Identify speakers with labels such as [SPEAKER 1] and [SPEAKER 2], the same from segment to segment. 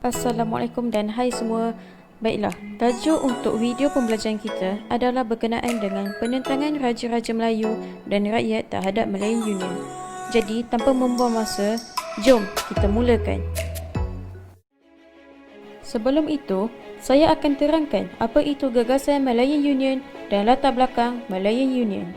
[SPEAKER 1] Assalamualaikum dan hai semua. Baiklah, tajuk untuk video pembelajaran kita adalah berkenaan dengan penentangan Raja-Raja Melayu dan rakyat terhadap Malayan Union. Jadi, tanpa membuang masa, jom kita mulakan. Sebelum itu, saya akan terangkan apa itu gagasan Malayan Union dan latar belakang Malayan Union.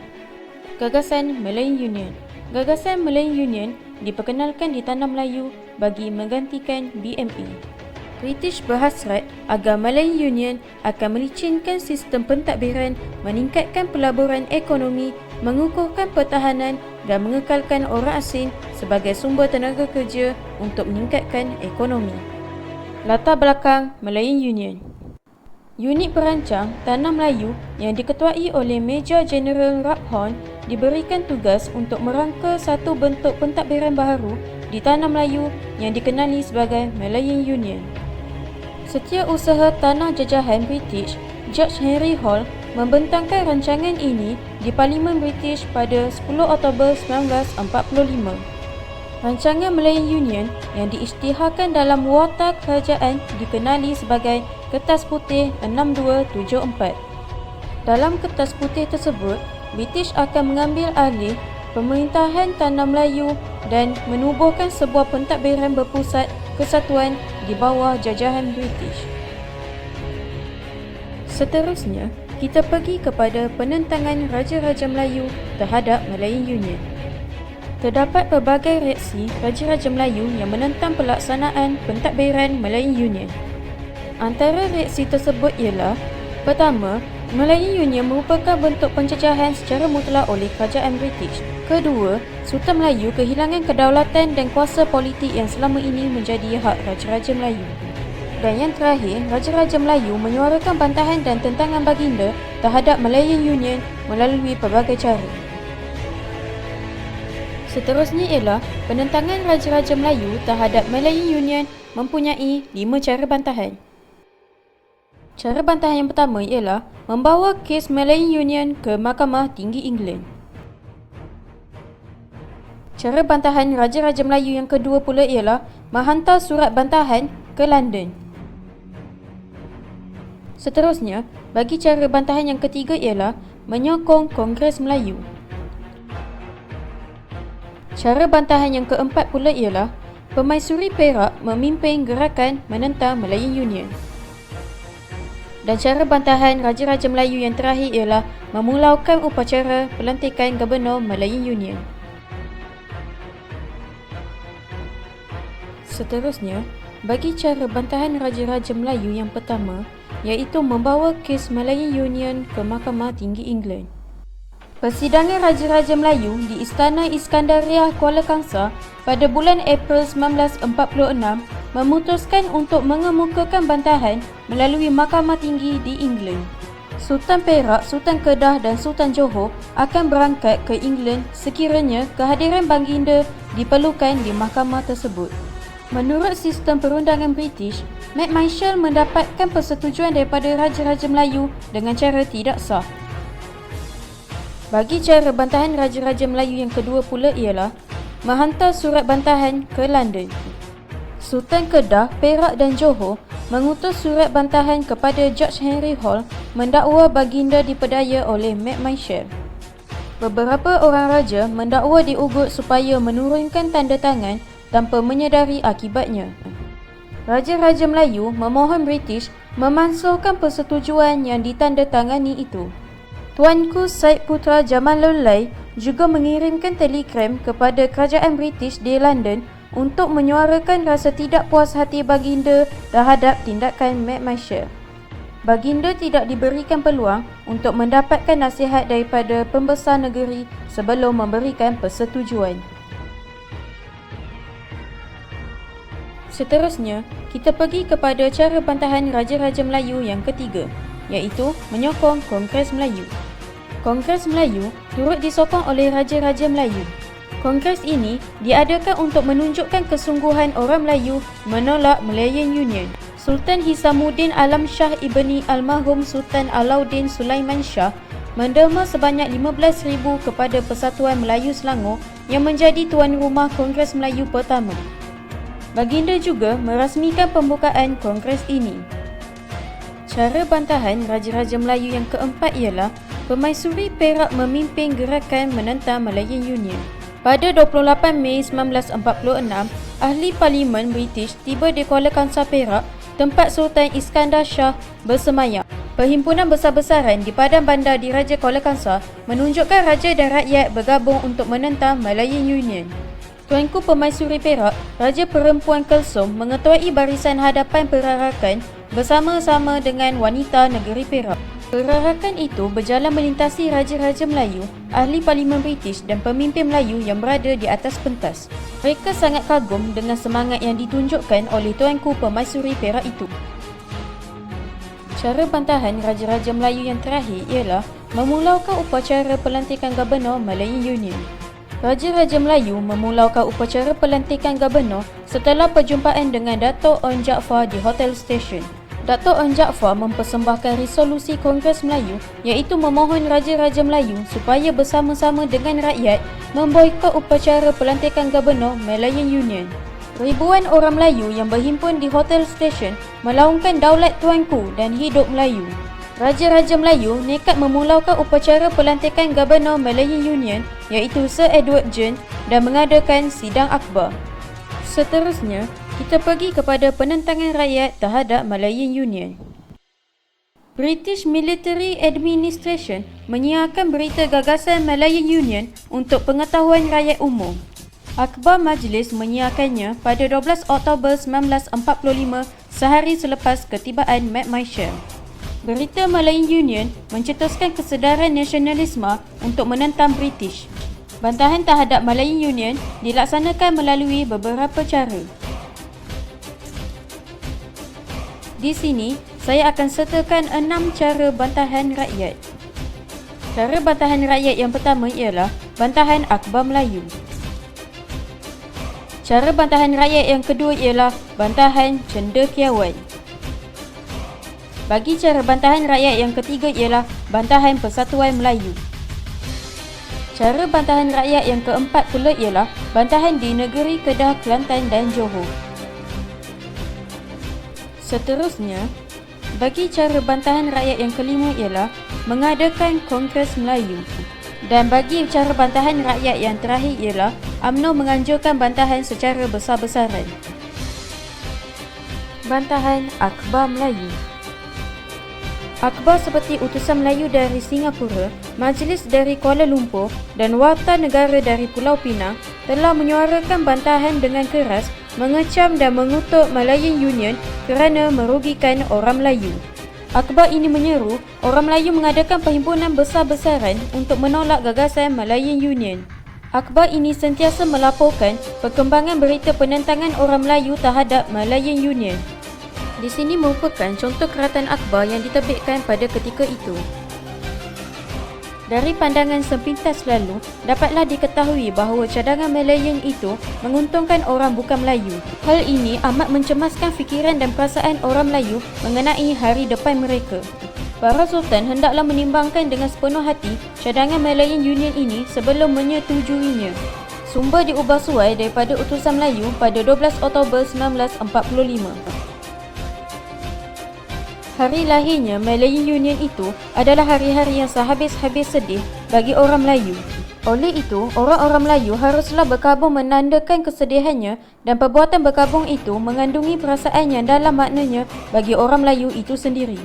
[SPEAKER 1] Gagasan Malayan Union. Gagasan Malayan Union diperkenalkan di Tanah Melayu bagi menggantikan BME. British berhasrat agar Malayan Union akan melicinkan sistem pentadbiran, meningkatkan pelaburan ekonomi, mengukuhkan pertahanan dan mengekalkan orang asing sebagai sumber tenaga kerja untuk meningkatkan ekonomi. Latar belakang Malayan Union. Unit perancang Tanah Melayu yang diketuai oleh Major General Raphon diberikan tugas untuk merangka satu bentuk pentadbiran baharu di Tanah Melayu yang dikenali sebagai Malayan Union. Setiausaha Tanah Jajahan British, George Henry Hall, membentangkan rancangan ini di Parlimen British pada 10 Oktober 1945. Rancangan Malayan Union yang diisytiharkan dalam Warta Kerajaan dikenali sebagai Kertas Putih 6274. Dalam Kertas Putih tersebut, British akan mengambil alih pemerintahan Tanah Melayu dan menubuhkan sebuah pentadbiran berpusat kesatuan di bawah jajahan British. Seterusnya, kita pergi kepada penentangan Raja-Raja Melayu terhadap Malayan Union. Terdapat pelbagai reaksi Raja-Raja Melayu yang menentang pelaksanaan pentadbiran Malayan Union. Antara reaksi tersebut ialah: pertama, Malayan Union merupakan bentuk penjajahan secara mutlak oleh kerajaan British. Kedua, Sultan Melayu kehilangan kedaulatan dan kuasa politik yang selama ini menjadi hak Raja-Raja Melayu. Dan yang terakhir, Raja-Raja Melayu menyuarakan bantahan dan tentangan baginda terhadap Malayan Union melalui pelbagai cara. Seterusnya ialah penentangan Raja-Raja Melayu terhadap Malayan Union mempunyai 5 cara bantahan. Cara bantahan yang pertama ialah membawa kes Malayan Union ke Mahkamah Tinggi England. Cara bantahan Raja-Raja Melayu yang kedua pula ialah menghantar surat bantahan ke London. Seterusnya, bagi cara bantahan yang ketiga ialah menyokong Kongres Melayu. Cara bantahan yang keempat pula ialah Permaisuri Perak memimpin gerakan menentang Malayan Union. Dan cara bantahan Raja-Raja Melayu yang terakhir ialah memulaukan upacara pelantikan Gubernur Malayan Union. Seterusnya, bagi cara bantahan Raja-Raja Melayu yang pertama, iaitu membawa kes Malayan Union ke Mahkamah Tinggi England. Persidangan Raja-Raja Melayu di Istana Iskandariah Kuala Kangsar pada bulan April 1946 memutuskan untuk mengemukakan bantahan melalui Mahkamah Tinggi di England. Sultan Perak, Sultan Kedah dan Sultan Johor akan berangkat ke England sekiranya kehadiran baginda diperlukan di mahkamah tersebut. Menurut sistem perundangan British, McMichael mendapatkan persetujuan daripada Raja-Raja Melayu dengan cara tidak sah. Bagi cara bantahan Raja-Raja Melayu yang kedua pula ialah menghantar surat bantahan ke London. Sultan Kedah, Perak dan Johor mengutus surat bantahan kepada George Henry Hall mendakwa baginda dipedaya oleh McMichael. Beberapa orang raja mendakwa diugut supaya menurunkan tanda tangan tanpa menyedari akibatnya. Raja-Raja Melayu memohon British memansuhkan persetujuan yang ditandatangani itu. Tuanku Syed Putra Jamalul Lai juga mengirimkan telegram kepada kerajaan British di London untuk menyuarakan rasa tidak puas hati baginda terhadap tindakan McMichael. Baginda tidak diberikan peluang untuk mendapatkan nasihat daripada pembesar negeri sebelum memberikan persetujuan. Seterusnya, kita pergi kepada cara bantahan Raja-Raja Melayu yang ketiga, iaitu menyokong Kongres Melayu. Kongres Melayu turut disokong oleh Raja-Raja Melayu. Kongres ini diadakan untuk menunjukkan kesungguhan orang Melayu menolak Malayan Union. Sultan Hisamuddin Alam Shah ibni almarhum Sultan Alauddin Sulaiman Shah menderma sebanyak 15,000 kepada Persatuan Melayu Selangor yang menjadi tuan rumah Kongres Melayu pertama. Baginda juga merasmikan pembukaan Kongres ini. Cara bantahan Raja-Raja Melayu yang keempat ialah Permaisuri Perak memimpin gerakan menentang Malayan Union. Pada 28 Mei 1946, ahli Parlimen British tiba di Kuala Kangsar Perak, tempat Sultan Iskandar Shah bersemayam. Perhimpunan besar-besaran di Padang Bandar di Raja Kuala Kangsar menunjukkan raja dan rakyat bergabung untuk menentang Malayan Union. Tuanku Permaisuri Perak, Raja Perempuan Kelsum mengetuai barisan hadapan perarakan bersama-sama dengan wanita negeri Perak. Perarakan itu berjalan melintasi Raja-Raja Melayu, ahli Parlimen British dan pemimpin Melayu yang berada di atas pentas. Mereka sangat kagum dengan semangat yang ditunjukkan oleh Tuanku Permaisuri Perak itu. Cara bantahan Raja-Raja Melayu yang terakhir ialah memulaukan upacara pelantikan Gubernur Malayan Union. Raja-Raja Melayu memulaukan upacara pelantikan Gubernur setelah perjumpaan dengan Dato' Onn Jaafar di Hotel Station. Dato' Onn Jaafar mempersembahkan resolusi Kongres Melayu iaitu memohon Raja-Raja Melayu supaya bersama-sama dengan rakyat memboikot upacara pelantikan Gubernur Malayan Union. Ribuan orang Melayu yang berhimpun di Hotel Station melaungkan daulat tuanku dan hidup Melayu. Raja-Raja Melayu nekat memulaukan upacara pelantikan Gubernur Malayan Union iaitu Sir Edward John dan mengadakan sidang akhbar. Seterusnya, kita pergi kepada penentangan rakyat terhadap Malayan Union. British Military Administration menyiarkan berita gagasan Malayan Union untuk pengetahuan rakyat umum. Akhbar Majlis menyiarkannya pada 12 Oktober 1945 sehari selepas ketibaan McMichael. Berita Malayan Union mencetuskan kesedaran nasionalisme untuk menentang British. Bantahan terhadap Malayan Union dilaksanakan melalui beberapa cara. Di sini, saya akan sertakan 6 cara bantahan rakyat. Cara bantahan rakyat yang pertama ialah bantahan akhbar Melayu. Cara bantahan rakyat yang kedua ialah bantahan cendekiawan. Bagi cara bantahan rakyat yang ketiga ialah bantahan Persatuan Melayu. Cara bantahan rakyat yang keempat pula ialah bantahan di negeri Kedah, Kelantan dan Johor. Seterusnya, bagi cara bantahan rakyat yang kelima ialah mengadakan Kongres Melayu. Dan bagi cara bantahan rakyat yang terakhir ialah UMNO menganjurkan bantahan secara besar-besaran. Bantahan akhbar Melayu. Akhbar seperti utusan Melayu dari Singapura, Majlis dari Kuala Lumpur dan Warta Negara dari Pulau Pinang telah menyuarakan bantahan dengan keras, mengecam dan mengutuk Malayan Union kerana merugikan orang Melayu. Akhbar ini menyeru orang Melayu mengadakan perhimpunan besar-besaran untuk menolak gagasan Malayan Union. Akhbar ini sentiasa melaporkan perkembangan berita penentangan orang Melayu terhadap Malayan Union. Di sini merupakan contoh keratan akhbar yang diterbitkan pada ketika itu. Dari pandangan sepintas lalu, dapatlah diketahui bahawa cadangan Malayan itu menguntungkan orang bukan Melayu. Hal ini amat mencemaskan fikiran dan perasaan orang Melayu mengenai hari depan mereka. Para Sultan hendaklah menimbangkan dengan sepenuh hati cadangan Malayan Union ini sebelum menyetujuinya. Sumber diubah suai daripada utusan Melayu pada 12 Oktober 1945. Hari lahirnya Malayan Union itu adalah hari-hari yang sehabis-habis sedih bagi orang Melayu. Oleh itu, orang-orang Melayu haruslah berkabung menandakan kesedihannya dan perbuatan berkabung itu mengandungi perasaan yang dalam maknanya bagi orang Melayu itu sendiri.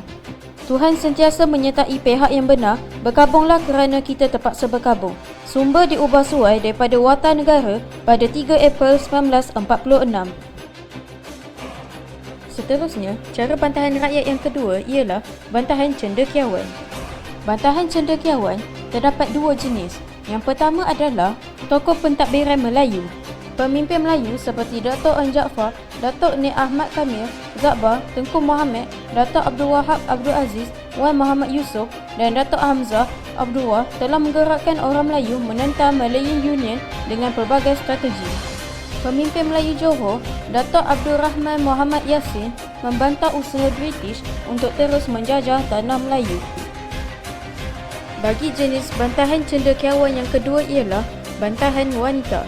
[SPEAKER 1] Tuhan sentiasa menyertai pihak yang benar, berkabunglah kerana kita terpaksa berkabung. Sumber diubah suai daripada Warta Negara pada 3 April 1946. Seterusnya, cara bantahan rakyat yang kedua ialah bantahan cendekiawan. Bantahan cendekiawan terdapat dua jenis. Yang pertama adalah tokoh pentadbiran Melayu. Pemimpin Melayu seperti Dato' Onn Jaafar, Dato' Nik Ahmad Kamil, Zakbar, Tengku Muhammad, Dato' Abdul Wahab Abdul Aziz, Wan Muhammad Yusof dan Dato' Hamzah Abdullah telah menggerakkan orang Melayu menentang Malayan Union dengan pelbagai strategi. Pemimpin Melayu Johor, Dato' Abdul Rahman Muhammad Yassin membantah usaha British untuk terus menjajah tanah Melayu. Bagi jenis bantahan cendekiawan yang kedua ialah bantahan wanita.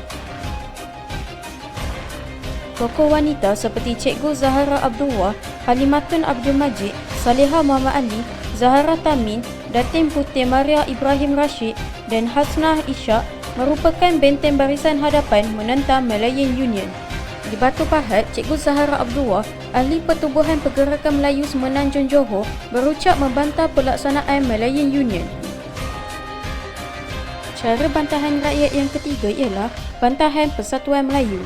[SPEAKER 1] Tokoh wanita seperti Cikgu Zahara Abdullah, Halimatun Abdul Majid, Salihah Muhammad Ali, Zahara Tamin, Datin Putih Maria Ibrahim Rashid dan Hasnah Ishak merupakan benteng barisan hadapan menentang Malayan Union. Di Batu Pahat, Cikgu Zahara Abdullah, Ahli Pertubuhan Pergerakan Melayu Semenanjung Johor, berucap membantah pelaksanaan Malayan Union. Cara bantahan rakyat yang ketiga ialah bantahan Persatuan Melayu.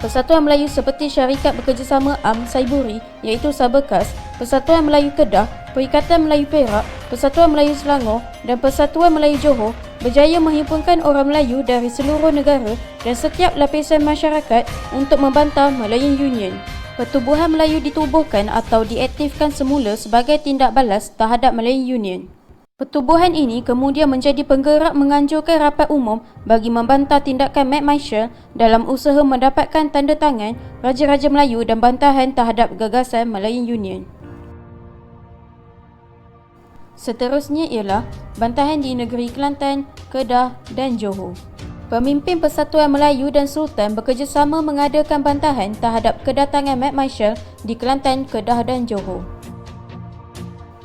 [SPEAKER 1] Persatuan Melayu seperti Syarikat Bekerjasama Am Saiburi iaitu Sabekas, Persatuan Melayu Kedah, Perikatan Melayu Perak, Persatuan Melayu Selangor dan Persatuan Melayu Johor berjaya menghimpunkan orang Melayu dari seluruh negara dan setiap lapisan masyarakat untuk membantah Malayan Union. Pertubuhan Melayu ditubuhkan atau diaktifkan semula sebagai tindak balas terhadap Malayan Union. Pertubuhan ini kemudian menjadi penggerak menganjurkan rapat umum bagi membantah tindakan Mat Maishal dalam usaha mendapatkan tanda tangan Raja-Raja Melayu dan bantahan terhadap gagasan Malayan Union. Seterusnya ialah bantahan di negeri Kelantan, Kedah dan Johor. Pemimpin Persatuan Melayu dan Sultan bekerjasama mengadakan bantahan terhadap kedatangan Mat Maishal di Kelantan, Kedah dan Johor.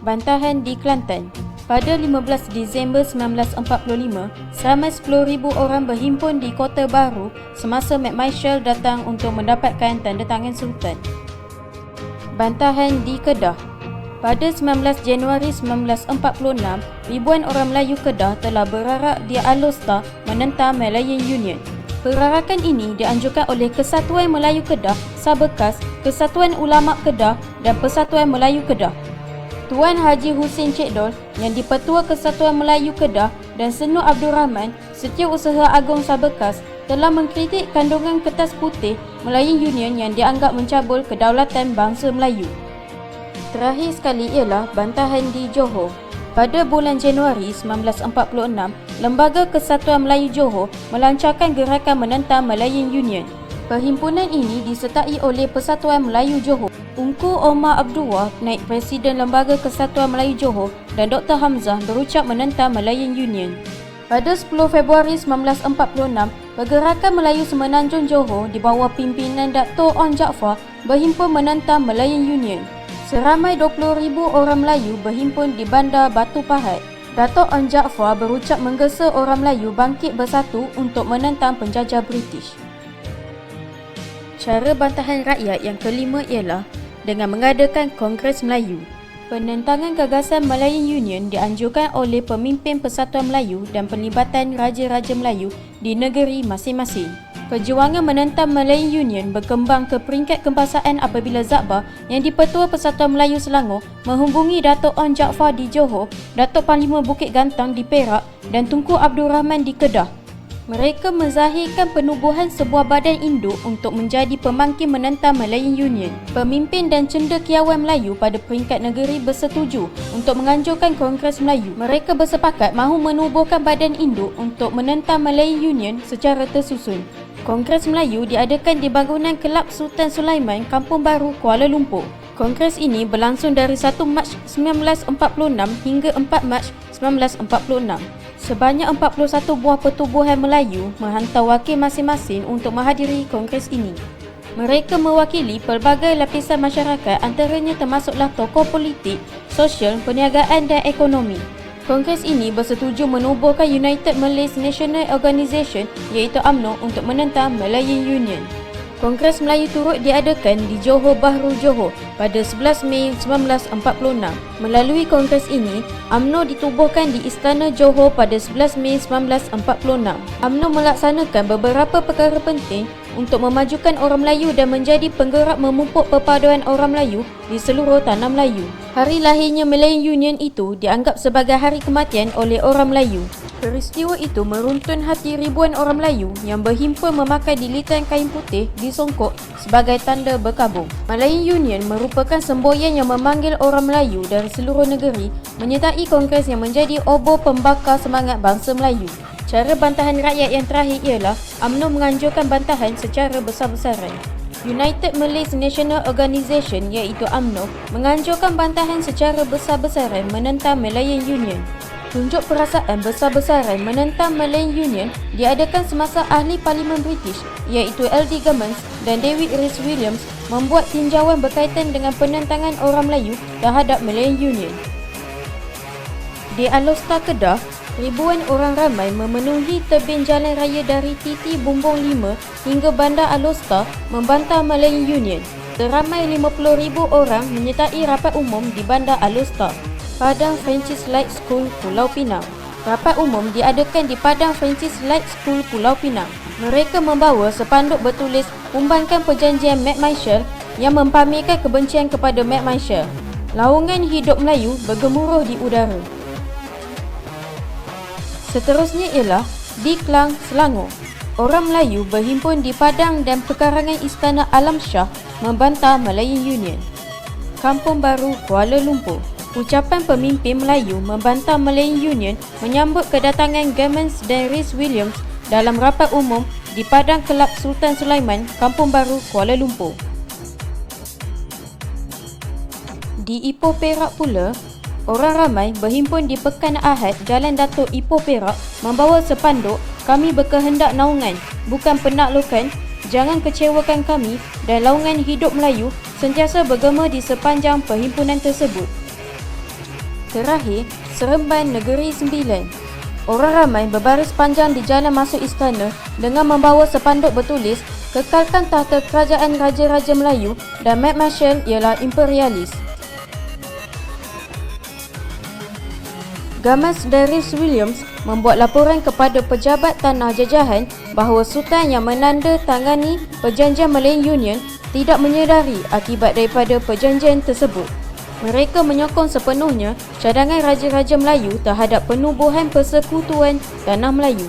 [SPEAKER 1] Bantahan di Kelantan. Pada 15 Disember 1945, seramai 10,000 orang berhimpun di Kota Baru semasa Mat Maishal datang untuk mendapatkan tanda tangan Sultan. Bantahan di Kedah. Pada 19 Januari 1946, ribuan orang Melayu Kedah telah berarak di Alor menentang Malayan Union. Perarakan ini dianjurkan oleh Kesatuan Melayu Kedah, Sabekas, Kesatuan Ulama Kedah dan Persatuan Melayu Kedah. Tuan Haji Husin Cekdol yang di-Pertua Kesatuan Melayu Kedah dan Senur Abdul Rahman, Setiausaha Agung Sabekas, telah mengkritik kandungan kertas putih Malayan Union yang dianggap mencabul kedaulatan bangsa Melayu. Terakhir sekali ialah bantahan di Johor. Pada bulan Januari 1946, Lembaga Kesatuan Melayu Johor melancarkan gerakan menentang Malayan Union. Perhimpunan ini disertai oleh Persatuan Melayu Johor, Ungku Omar Abdullah, Naib Presiden Lembaga Kesatuan Melayu Johor dan Dr. Hamzah berucap menentang Malayan Union. Pada 10 Februari 1946, Pergerakan Melayu Semenanjung Johor di bawah pimpinan Dato' On Jaafar berhimpun menentang Malayan Union. Seramai 20,000 orang Melayu berhimpun di Bandar Batu Pahat. Dato' On Jaafar berucap menggesa orang Melayu bangkit bersatu untuk menentang penjajah British. Cara bantahan rakyat yang kelima ialah dengan mengadakan Kongres Melayu. Penentangan gagasan Malayan Union dianjurkan oleh pemimpin Persatuan Melayu dan pelibatan Raja-Raja Melayu di negeri masing-masing. Perjuangan menentang Malayan Union berkembang ke peringkat kebangsaan apabila Zakbar yang di-Pertua Persatuan Melayu Selangor menghubungi Dato' On Jaafar di Johor, Dato' Panglima Bukit Gantang di Perak dan Tunku Abdul Rahman di Kedah. Mereka menzahirkan penubuhan sebuah badan induk untuk menjadi pemangkin menentang Malayan Union. Pemimpin dan cendekiawan Melayu pada peringkat negeri bersetuju untuk menganjurkan Kongres Melayu. Mereka bersepakat mahu menubuhkan badan induk untuk menentang Malayan Union secara tersusun. Kongres Melayu diadakan di bangunan Kelab Sultan Sulaiman, Kampung Baru, Kuala Lumpur. Kongres ini berlangsung dari 1 Mac 1946 hingga 4 Mac 1946. Sebanyak 41 buah pertubuhan Melayu menghantar wakil masing-masing untuk menghadiri kongres ini. Mereka mewakili pelbagai lapisan masyarakat, antaranya termasuklah tokoh politik, sosial, perniagaan dan ekonomi. Kongres ini bersetuju menubuhkan United Malays National Organisation iaitu UMNO untuk menentang Malayan Union. Kongres Melayu turut diadakan di Johor Bahru, Johor pada 11 Mei 1946. Melalui kongres ini, UMNO ditubuhkan di Istana Johor pada 11 Mei 1946. UMNO melaksanakan beberapa perkara penting untuk memajukan orang Melayu dan menjadi penggerak memupuk perpaduan orang Melayu di seluruh tanah Melayu. Hari lahirnya Malayan Union itu dianggap sebagai hari kematian oleh orang Melayu. Peristiwa itu meruntun hati ribuan orang Melayu yang berhimpun memakai dilitan kain putih disongkok sebagai tanda berkabung. Malayan Union merupakan semboyan yang memanggil orang Melayu dari seluruh negeri menyertai kongres yang menjadi obor pembakar semangat bangsa Melayu. Cara bantahan rakyat yang terakhir ialah UMNO menganjurkan bantahan secara besar-besaran. United Malays National Organisation iaitu UMNO menganjurkan bantahan secara besar-besaran menentang Malayan Union. Tunjuk perasaan besar-besaran menentang Malayan Union diadakan semasa ahli Parlimen British iaitu L.D. Gummins dan David Rhys-Williams membuat tinjauan berkaitan dengan penentangan orang Melayu terhadap Malayan Union. Di Alostar, Kedah, ribuan orang ramai memenuhi tebing jalan raya dari Titi Bumbung 5 hingga Bandar Alostar membantah Malayan Union. Seramai 50,000 orang menyertai rapat umum di Bandar Alostar, Padang Francis Light School, Pulau Pinang. Rapat umum diadakan di Padang Francis Light School, Pulau Pinang. Mereka membawa sepanduk bertulis umbankan perjanjian McMaster yang mempamerkan kebencian kepada McMaster. Laungan Hidup Melayu bergemuruh di udara. Seterusnya ialah di Klang, Selangor. Orang Melayu berhimpun di padang dan pekarangan Istana Alam Shah membantah Malayan Union. Kampung Baru, Kuala Lumpur. Ucapan pemimpin Melayu membantah Malayan Union menyambut kedatangan Gummins dan Rhys-Williams dalam rapat umum di Padang Kelab Sultan Sulaiman, Kampung Baru, Kuala Lumpur. Di Ipoh, Perak pula, orang ramai berhimpun di Pekan Ahad, Jalan Datuk Ipoh, Perak membawa sepanduk "Kami berkehendak naungan, bukan penaklukan. Jangan kecewakan kami," dan laungan Hidup Melayu sentiasa bergema di sepanjang perhimpunan tersebut. Terakhir, Seremban Negeri Sembilan. Orang ramai berbaris panjang di jalan masuk istana dengan membawa sepanduk bertulis "Kekalkan tahta kerajaan Raja-Raja Melayu dan McMaster ialah imperialis." Gummins dan Rhys-Williams membuat laporan kepada pejabat tanah jajahan bahawa Sultan yang menandatangani perjanjian Malayan Union tidak menyedari akibat daripada perjanjian tersebut. Mereka menyokong sepenuhnya cadangan Raja-Raja Melayu terhadap penubuhan persekutuan tanah Melayu.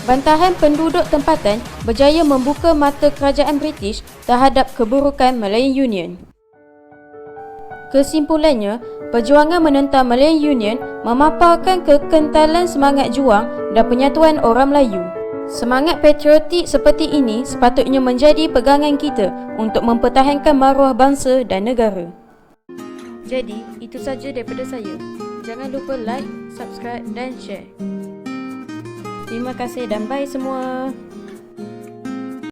[SPEAKER 1] Bantahan penduduk tempatan berjaya membuka mata kerajaan British terhadap keburukan Malayan Union. Kesimpulannya, perjuangan menentang Malayan Union memaparkan kekentalan semangat juang dan penyatuan orang Melayu. Semangat patriotik seperti ini sepatutnya menjadi pegangan kita untuk mempertahankan maruah bangsa dan negara. Jadi, itu saja daripada saya. Jangan lupa like, subscribe dan share. Terima kasih dan bye semua.